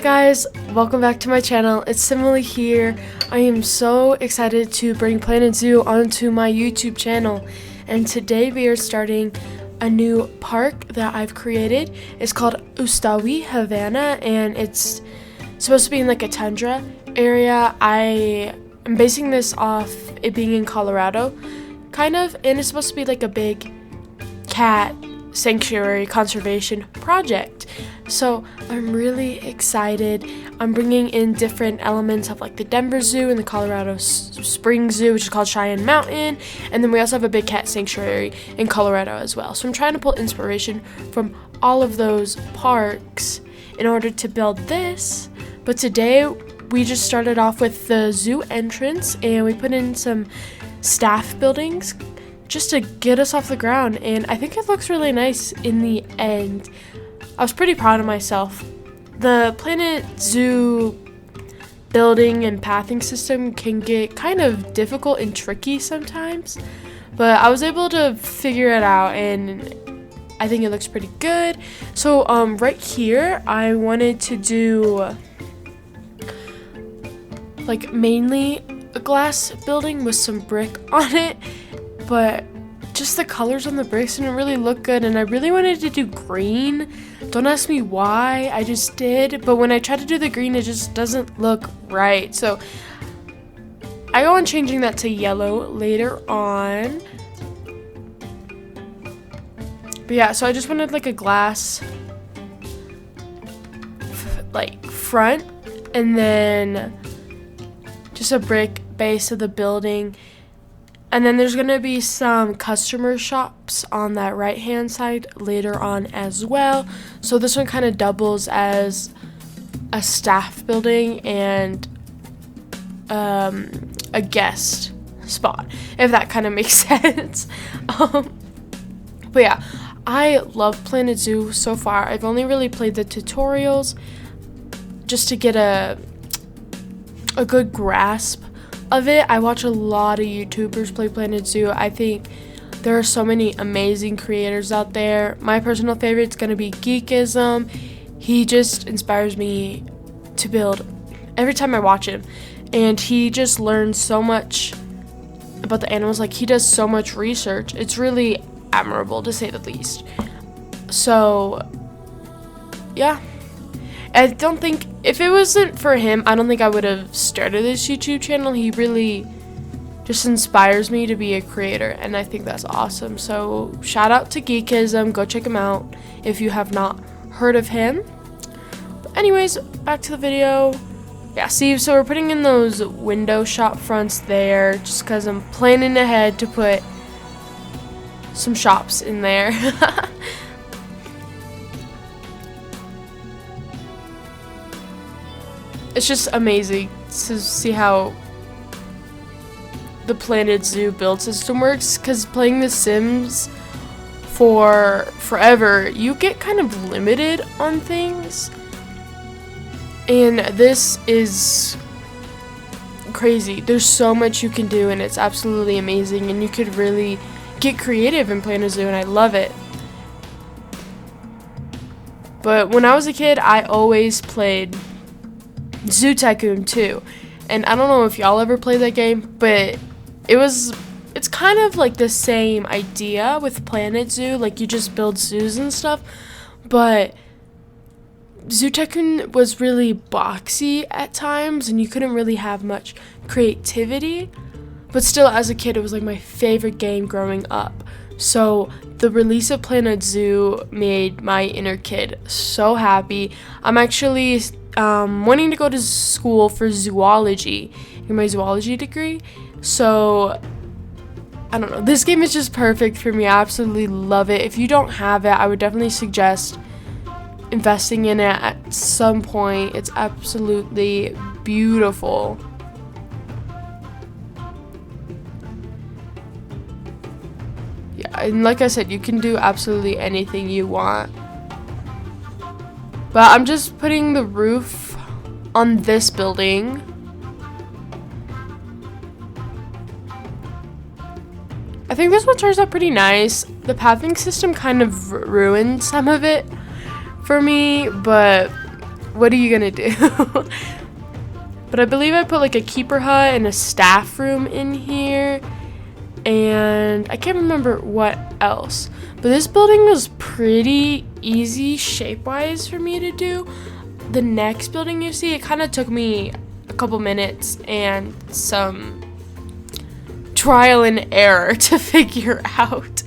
guys, welcome back to my channel. It's Simile here. I am so excited to bring Planet Zoo onto my YouTube channel, and today we are starting a new park that I've created. It's called Ustawi, Havana, and it's supposed to be in like a tundra area. I am basing this off it being in Colorado, kind of, and it's supposed to be like a big cat sanctuary conservation project. So I'm really excited. I'm bringing in different elements of like the Denver Zoo and the Colorado Springs Zoo, which is called Cheyenne Mountain, and then we also have a big cat sanctuary in Colorado as well. So I'm trying to pull inspiration from all of those parks in order to build this. But today we just started off with the zoo entrance, and we put in some staff buildings just to get us off the ground, and I think it looks really nice in the end. I was pretty proud of myself. The Planet Zoo building and pathing system can get kind of difficult and tricky sometimes, but I was able to figure it out, and I think it looks pretty good. So right here I wanted to do like mainly a glass building with some brick on it, but just the colors on the bricks didn't really look good, and I really wanted to do green. Don't ask me why, I just did. But when I try to do the green, it just doesn't look right. So I go on changing that to yellow later on. But yeah, so I just wanted like a glass like front, and then just a brick base of the building. And then there's going to be some customer shops on that right hand side later on as well. So this one kind of doubles as a staff building and a guest spot, if that kind of makes sense. But yeah, I love Planet Zoo so far. I've only really played the tutorials just to get a good grasp of it. I watch a lot of YouTubers play Planet Zoo. I think there are so many amazing creators out there. My personal favorite is going to be Geekism. He just inspires me to build every time I watch him, and he just learns so much about the animals. Like, he does so much research. It's really admirable, to say the least. So yeah, I don't think, if it wasn't for him, I don't think I would have started this YouTube channel. He really just inspires me to be a creator, and I think that's awesome. So shout out to Geekism. Go check him out if you have not heard of him. But anyways, back to the video. Yeah, see, so we're putting in those window shop fronts there just because I'm planning ahead to put some shops in there. It's just amazing to see how the Planet Zoo build system works, because playing The Sims for forever, you get kind of limited on things, and this is crazy. There's so much you can do, and it's absolutely amazing, and you could really get creative in Planet Zoo, and I love it. But when I was a kid, I always played Zoo Tycoon 2, and I don't know if y'all ever played that game, but it's kind of like the same idea with Planet Zoo. Like, you just build zoos and stuff, but Zoo Tycoon was really boxy at times, and you couldn't really have much creativity. But still, as a kid, it was like my favorite game growing up. So the release of Planet Zoo made my inner kid so happy. I'm actually wanting to go to school for zoology in my zoology degree. So I don't know, this game is just perfect for me. I absolutely love it. If you don't have it, I would definitely suggest investing in it at some point. It's absolutely beautiful. Yeah, and like I said, you can do absolutely anything you want. But I'm just putting the roof on this building. I think this one turns out pretty nice. The pathing system kind of ruined some of it for me, but what are you gonna do? But I believe I put like a keeper hut and a staff room in here, and I can't remember what else. But this building was pretty easy shape-wise for me to do. The next building you see, it kind of took me a couple minutes and some trial and error to figure out.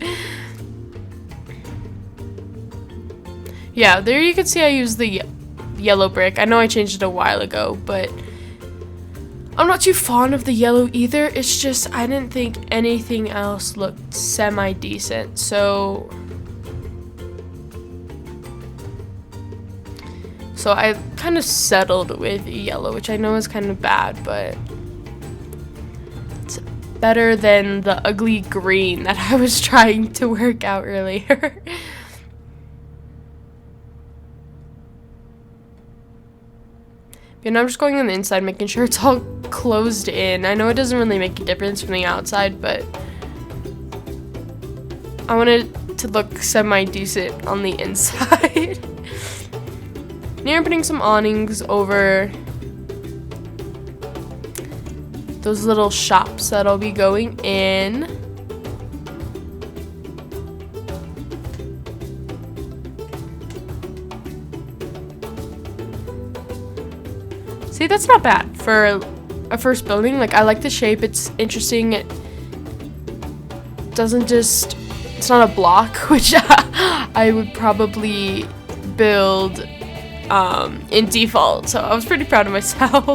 Yeah, there you can see I used the yellow brick. I know I changed it a while ago, but I'm not too fond of the yellow either. It's just I didn't think anything else looked semi-decent, so I kind of settled with yellow, which I know is kind of bad, but it's better than the ugly green that I was trying to work out earlier. And I'm just going on the inside, making sure it's all closed in. I know it doesn't really make a difference from the outside, but I want it to look semi-decent on the inside. Now I'm putting some awnings over those little shops that I'll be going in. See, that's not bad for a first building. Like, I like the shape. It's interesting. It doesn't just, it's not a block, which I would probably build in default. So I was pretty proud of myself.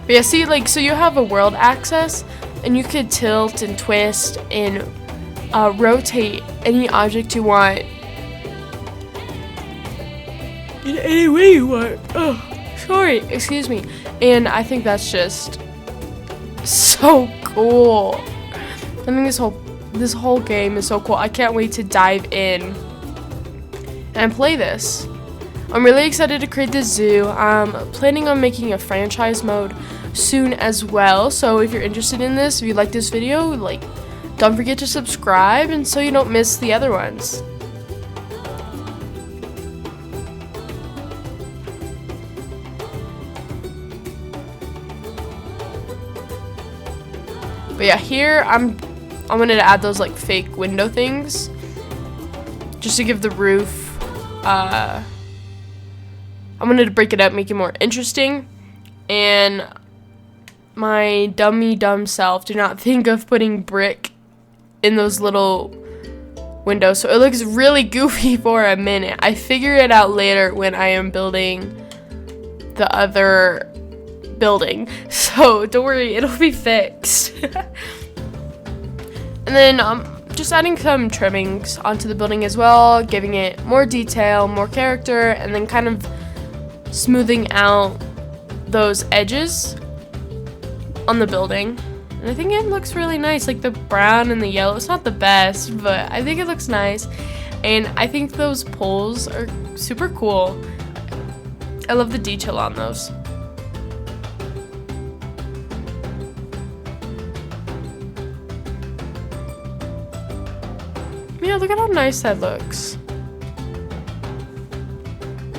But yeah, see, like, so you have a world access, and you could tilt and twist and rotate any object you want in any way you want. Oh, sorry, excuse me. And I think that's just so cool. I think this whole game is so cool. I can't wait to dive in and play this. I'm really excited to create this zoo. I'm planning on making a franchise mode soon as well. So if you're interested in this, if you like this video, like, don't forget to subscribe, and so you don't miss the other ones. But yeah, here I wanted to add those like fake window things, just to give the roof. I wanted to break it up, make it more interesting, and my dumb self did not think of putting brick in those little windows, so it looks really goofy for a minute. I figure it out later when I am building the other building, so don't worry, it'll be fixed. And then just adding some trimmings onto the building as well, giving it more detail, more character, and then kind of smoothing out those edges on the building. And I think it looks really nice, like the brown and the yellow. It's not the best, but I think it looks nice. And I think those poles are super cool. I love the detail on those. Yeah, look at how nice that looks.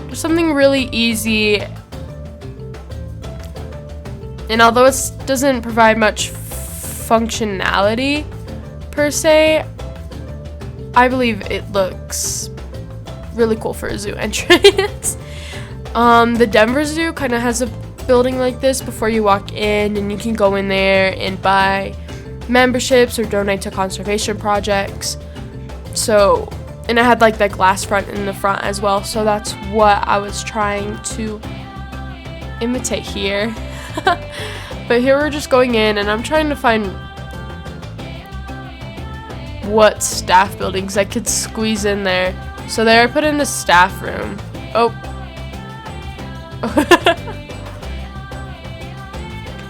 There's something really easy. And although it doesn't provide much functionality per se, I believe it looks really cool for a zoo entrance. The Denver Zoo kind of has a building like this before you walk in, and you can go in there and buy memberships or donate to conservation projects. So, and it had like that glass front in the front as well, so that's what I was trying to imitate here. But here we're just going in, and I'm trying to find what staff buildings I could squeeze in there. So there I put in the staff room. Oh.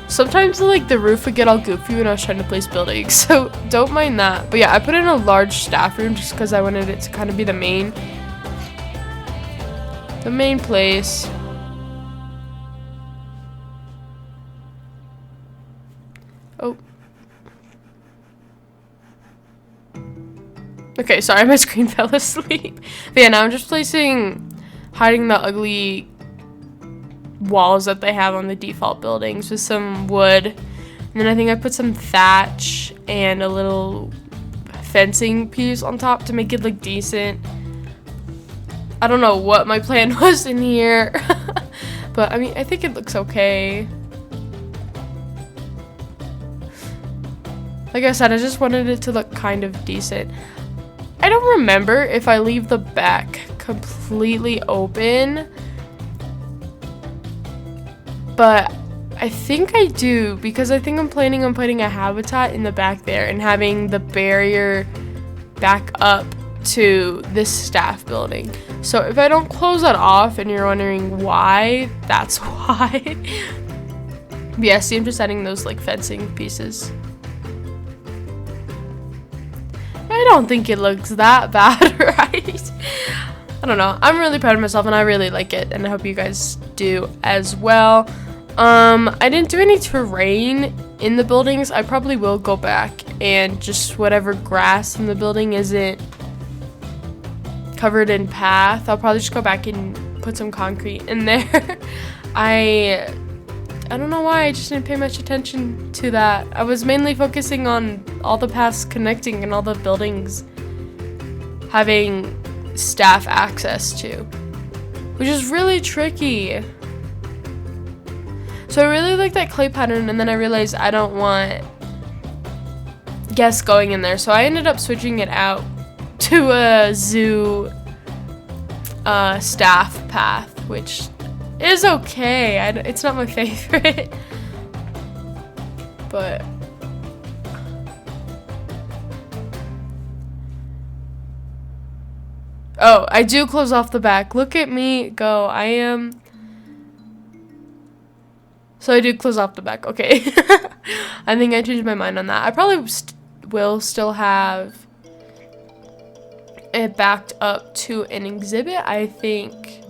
Sometimes like the roof would get all goofy when I was trying to place buildings, so don't mind that. But yeah, I put in a large staff room just because I wanted it to kind of be the main place. Oh. Okay, sorry, my screen fell asleep. But yeah, now I'm just hiding the ugly walls that they have on the default buildings with some wood. And then I think I put some thatch and a little fencing piece on top to make it look decent. I don't know what my plan was in here. But I mean, I think it looks okay. Like I said, I just wanted it to look kind of decent. I don't remember if I leave the back completely open, but I think I do, because I think I'm planning on putting a habitat in the back there and having the barrier back up to this staff building. So if I don't close that off and you're wondering why, that's why. But yeah, see, I'm just adding those like fencing pieces. I don't think it looks that bad, right? I don't know. I'm really proud of myself and I really like it, and I hope you guys do as well. I didn't do any terrain in the buildings. I probably will go back and just whatever grass in the building isn't covered in path, I'll probably just go back and put some concrete in there. I don't know why, I just didn't pay much attention to that. I was mainly focusing on all the paths connecting and all the buildings having staff access to, which is really tricky. So I really like that clay pattern, and then I realized I don't want guests going in there, so I ended up switching it out to a zoo staff path, which is okay. It's not my favorite, but oh, I do close off the back. Look at me go. So I do close off the back. Okay. I think I changed my mind on that. I probably will still have it backed up to an exhibit. I think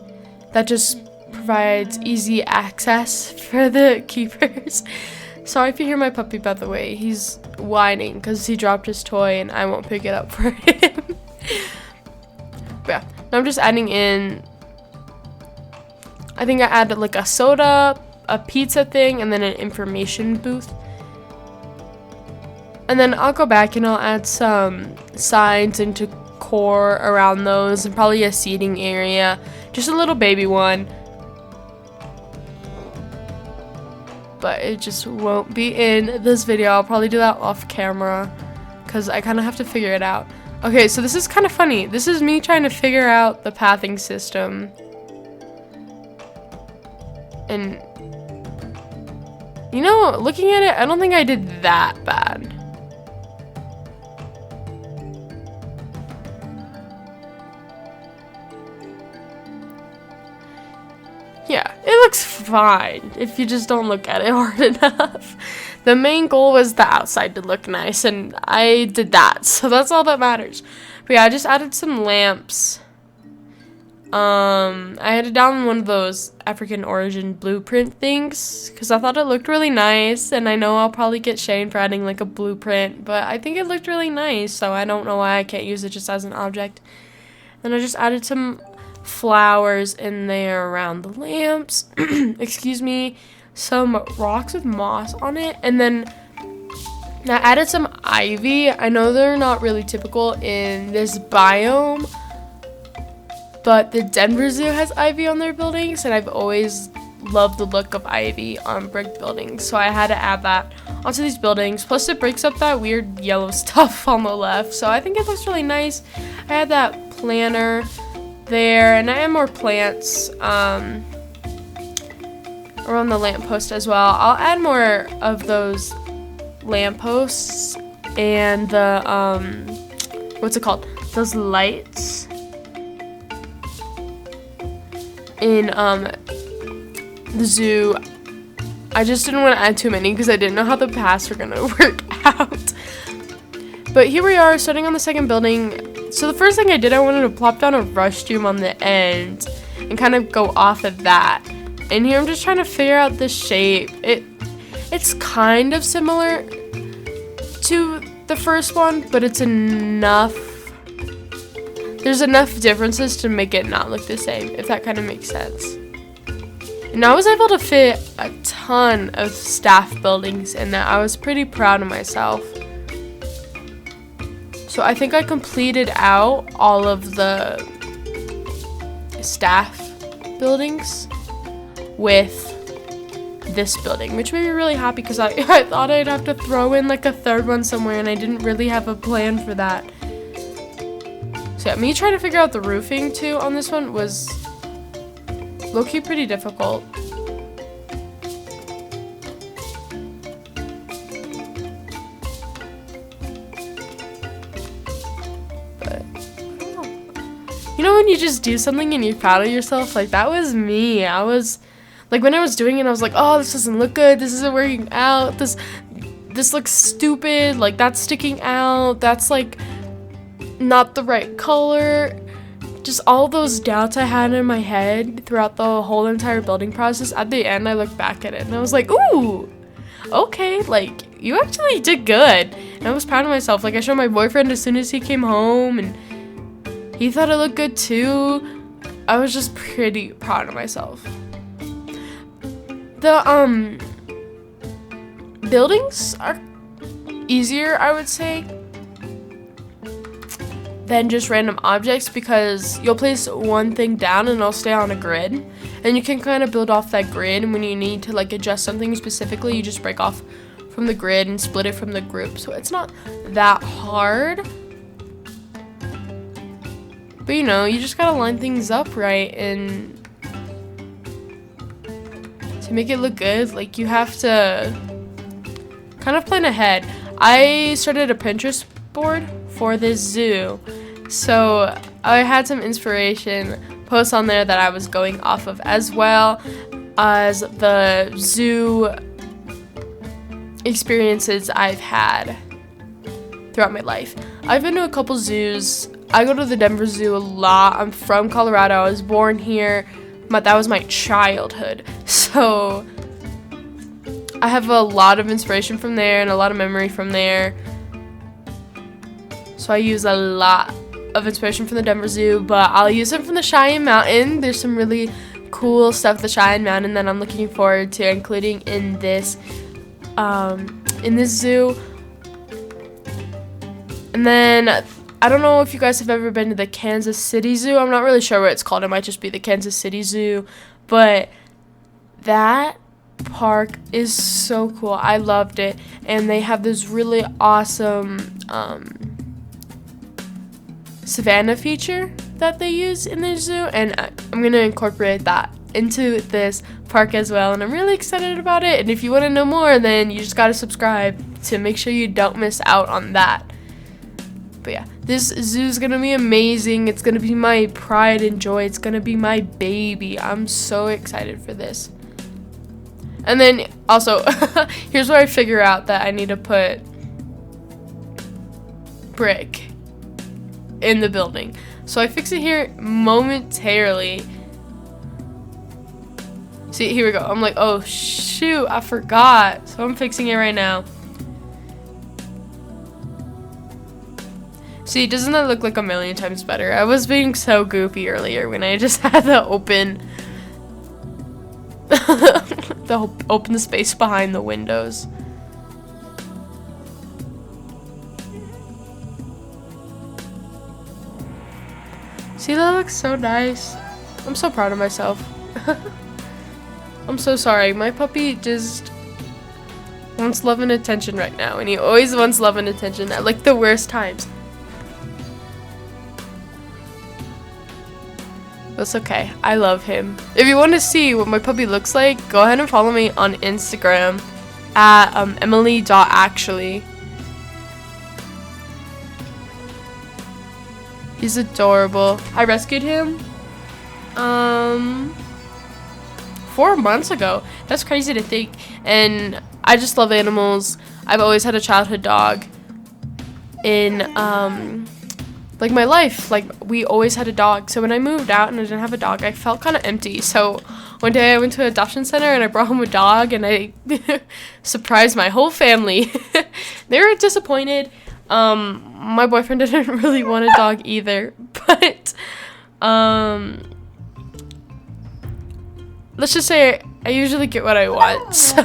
that just provides easy access for the keepers. Sorry if you hear my puppy, by the way. He's whining because he dropped his toy and I won't pick it up for him. But yeah, now I'm just adding in, I think I added like a soda, a pizza thing, and then an information booth. And then I'll go back and I'll add some signs and decor around those, and probably a seating area, just a little baby one. But it just won't be in this video. I'll probably do that off camera because I kind of have to figure it out. Okay, so this is kind of funny. This is me trying to figure out the pathing system. And you know, looking at it, I don't think I did that bad. Yeah, it looks fine if you just don't look at it hard enough. The main goal was the outside to look nice, and I did that, so that's all that matters. But yeah, I just added some lamps. I added down one of those African origin blueprint things because I thought it looked really nice, and I know I'll probably get shamed for adding like a blueprint, but I think it looked really nice, so I don't know why I can't use it just as an object. And I just added some flowers in there around the lamps. Excuse me. Some rocks with moss on it, and then I added some ivy. I know they're not really typical in this biome, but the Denver Zoo has ivy on their buildings, and I've always loved the look of ivy on brick buildings, so I had to add that onto these buildings. Plus it breaks up that weird yellow stuff on the left, so I think it looks really nice. I had that planter there, and I have more plants around the lamppost as well. I'll add more of those lampposts and the what's it called, those lights in the zoo. I just didn't want to add too many because I didn't know how the paths were gonna work out. But here we are, starting on the second building. So the first thing I did, I wanted to plop down a restroom on the end and kind of go off of that. And here I'm just trying to figure out the shape. It's kind of similar to the first one, but it's enough there's enough differences to make it not look the same, if that kind of makes sense. And I was able to fit a ton of staff buildings in that. I was pretty proud of myself. So I think I completed out all of the staff buildings with this building, which made me really happy because I thought I'd have to throw in like a third one somewhere, and I didn't really have a plan for that. So yeah, me trying to figure out the roofing too on this one was low-key pretty difficult. But you know when you just do something and you're proud of yourself? Like, that was me. I was like, when I was doing it, I was like, oh, this doesn't look good. This isn't working out. This looks stupid. Like, that's sticking out. That's like not the right color. Just all those doubts I had in my head throughout the whole entire building process. At the end, I looked back at it and I was like, ooh, okay, like, you actually did good. And I was proud of myself. Like, I showed my boyfriend as soon as he came home, and he thought it looked good too. I was just pretty proud of myself. The buildings are easier, I would say, than just random objects, because you'll place one thing down and it'll stay on a grid, and you can kind of build off that grid, and when you need to like adjust something specifically, you just break off from the grid and split it from the group. So it's not that hard, but you know, you just gotta line things up right, and to make it look good, like, you have to kind of plan ahead. I started a Pinterest board for this zoo, so I had some inspiration posts on there that I was going off of, as well as the zoo experiences I've had throughout my life. I've been to a couple zoos. I go to the Denver Zoo a lot. I'm from Colorado. I was born here, but that was my childhood. So I have a lot of inspiration from there and a lot of memory from there. So I use a lot of inspiration from the Denver Zoo, but I'll use it from the Cheyenne Mountain. There's some really cool stuff at the Cheyenne Mountain that I'm looking forward to including in this zoo. And then I don't know if you guys have ever been to the Kansas City Zoo. I'm not really sure what it's called. It might just be the Kansas City Zoo, but that park is so cool. I loved it, and they have this really awesome Savannah feature that they use in their zoo, and I'm gonna incorporate that into this park as well, and I'm really excited about it. And if you want to know more, then you just gotta subscribe to make sure you don't miss out on that. But yeah, this zoo is gonna be amazing. It's gonna be my pride and joy. It's gonna be my baby. I'm so excited for this. And then also, here's where I figure out that I need to put brick in the building. So I fix it here momentarily. See, here we go. I'm like, oh shoot, I forgot. So I'm fixing it right now. See, doesn't that look like a million times better? I was being so goofy earlier when I just had to open open the space behind the windows. See, that looks so nice. I'm so proud of myself. I'm so sorry. My puppy just wants love and attention right now, and he always wants love and attention at like the worst times. That's okay. I love him. If you want to see what my puppy looks like, go ahead and follow me on Instagram at emily.actually. He's adorable. I rescued him 4 months ago. That's crazy to think. And I just love animals. I've always had a childhood dog in like my life. Like, we always had a dog. So when I moved out and I didn't have a dog, I felt kind of empty. So one day I went to an adoption center and I brought home a dog, and I surprised my whole family. They were disappointed. My boyfriend didn't really want a dog either, but let's just say I usually get what I want, so.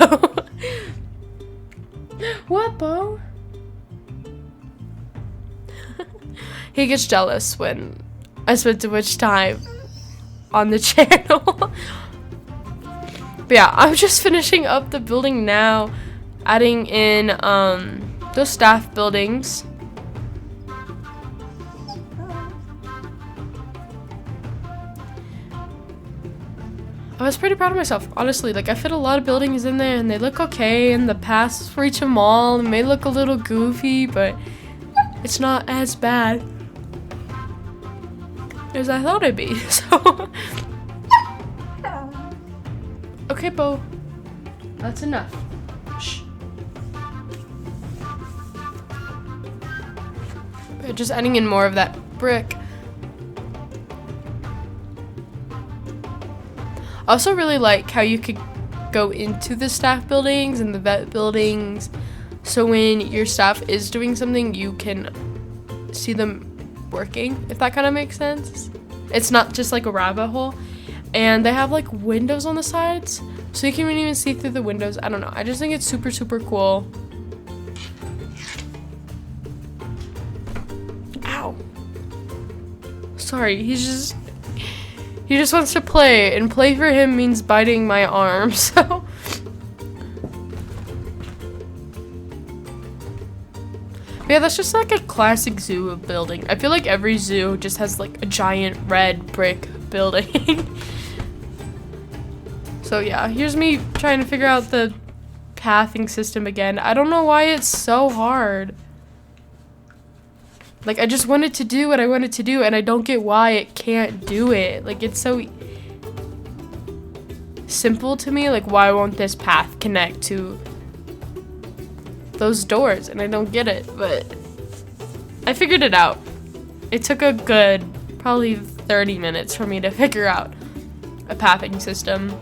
What, Bo? He gets jealous when I spend too much time on the channel. But yeah, I'm just finishing up the building now, adding in those staff buildings. I was pretty proud of myself, honestly. Like, I fit a lot of buildings in there and they look okay, and the paths for each them all may look a little goofy, but it's not as bad as I thought it'd be. So okay, Bo, that's enough. Shh. We're just adding in more of that brick. I also really like how you could go into the staff buildings and the vet buildings, so when your staff is doing something, you can see them working, if that kind of makes sense. It's not just like a rabbit hole. And they have like windows on the sides, so you can even see through the windows. I don't know, I just think it's super, super cool. Ow. Sorry, he just wants to play, and play for him means biting my arm, so. But yeah, that's just like a classic zoo building. I feel like every zoo just has like a giant red brick building. So yeah, here's me trying to figure out the pathing system again. I don't know why it's so hard. Like, I just wanted to do what I wanted to do, and I don't get why it can't do it. Like, it's so simple to me. Like, why won't this path connect to those doors? And I don't get it, but I figured it out. It took a good, probably 30 minutes for me to figure out a pathing system.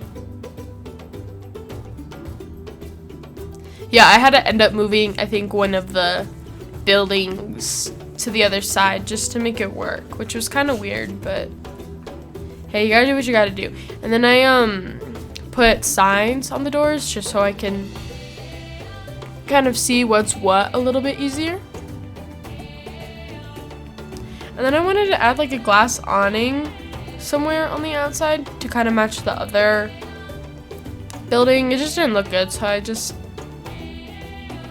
Yeah, I had to end up moving, I think, one of the buildings to the other side just to make it work, which was kind of weird, but hey, you gotta do what you gotta do. And then I put signs on the doors just so I can kind of see what's what a little bit easier. And then I wanted to add like a glass awning somewhere on the outside to kind of match the other building. It just didn't look good, so I just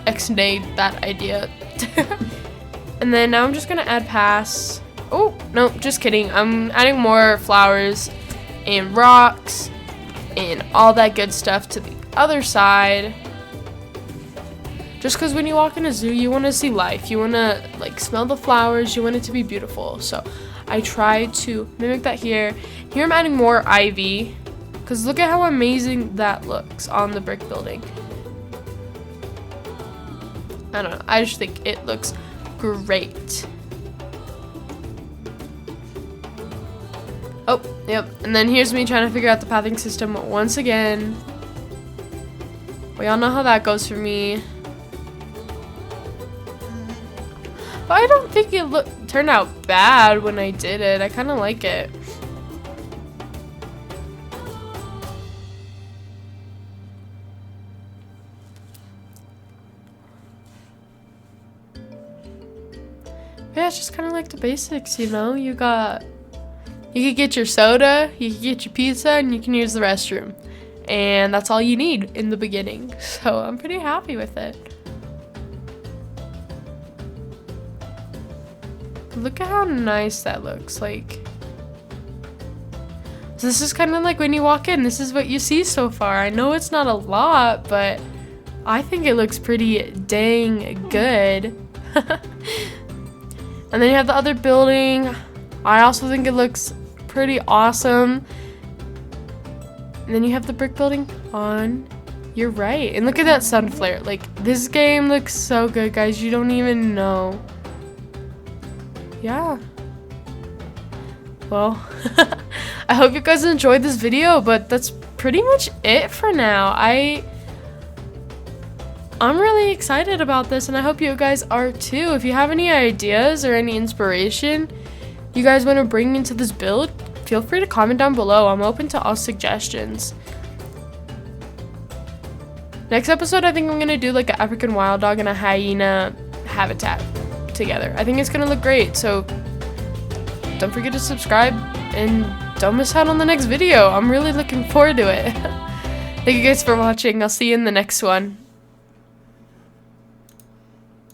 ex-nayed that idea. And then now I'm just gonna add paths. Oh, no, just kidding. I'm adding more flowers and rocks and all that good stuff to the other side. Just because when you walk in a zoo, you want to see life. You want to like smell the flowers. You want it to be beautiful. So I try to mimic that here. Here I'm adding more ivy, because look at how amazing that looks on the brick building. I don't know. I just think it looks great. Oh, yep. And then here's me trying to figure out the pathing system once again. We all know how that goes for me. But I don't think it turned out bad when I did it. I kind of like it. Yeah, it's just kind of like the basics, you know? You could get your soda, you could get your pizza, and you can use the restroom. And that's all you need in the beginning. So I'm pretty happy with it. Look at how nice that looks. Like, so this is kind of like when you walk in, this is what you see so far. I know it's not a lot, but I think it looks pretty dang good. And then you have the other building. I also think it looks pretty awesome. And then you have the brick building on your right. And look at that sun flare. Like, this game looks so good, guys. You don't even know. Yeah. Well, I hope you guys enjoyed this video, but that's pretty much it for now. I'm really excited about this, and I hope you guys are too. If you have any ideas or any inspiration you guys want to bring into this build, feel free to comment down below. I'm open to all suggestions. Next episode, I think I'm going to do like an African wild dog and a hyena habitat together. I think it's going to look great, so don't forget to subscribe and don't miss out on the next video. I'm really looking forward to it. Thank you guys for watching. I'll see you in the next one.